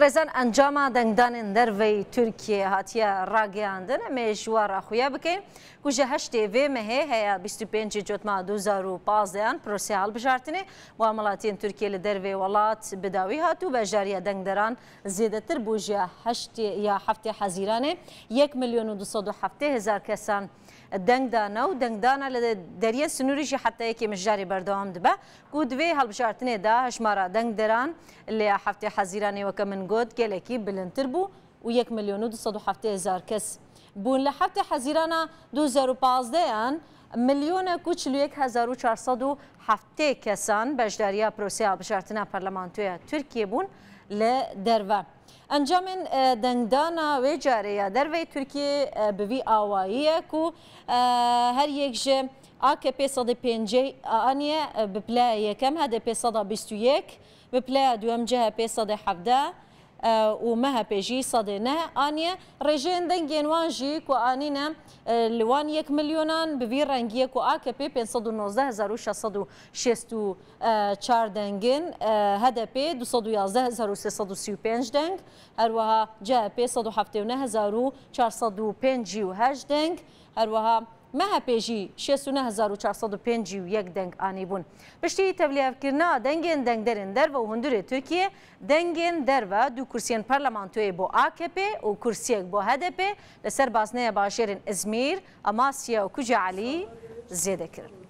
رزان انجام دنگدان دروی ترکیه هاتیه راگیاندن میشوار خویا بکن کجا هشته و مه هیا 25 جوتما 2015 پروسیال بجارتنه معاملاتین ترکیه لدروی ولات بداوی هاتو بجاریه دنگدران زیاده تر بوجه هشته یا هفته حزیرانه 1,207,000 کسان دنگدانا لدریه سنوریجی حتی یکی مجاری بردوام دبه گودوی هالبجارتنه دا هشمارا دنگدران اللي هفته حزیرانه و کمن گود گلکی بلندتر بو و 1,207,000 کس بون لحفته حزیرانه 2015 ملیون کوچلو 1,407 کسان بجداریا پروسیا بجارتنا پارلمانتوی ترکیه بون لدروه انجام دنگدانا و جاریه دروی ترکیه بوی آوائیه کو هر یک جه AKP 105 آنیه بپلای یکم هدف 121 بپلای دوم جه 117 و مه پیجی 109 آنیه رژین دنگین وانجی کو آنینه لوان 1 میلیونان بوی رنگیه کو AKP 519,664 دنگین هدف 211,335 دنگ هروها جه 179,458 دنگ هروها مه پیجی 69,451 دنگ آنی بون بشتی تبلیغ کردن دنگین دنگ درن در و هندوره ترکیه دنگین در و دو کرسیان پارلمانتوی با AKP و کرسیک با HDP لسر بازنه باشرین ازمیر اماسیا و کجا علی زیاده کرد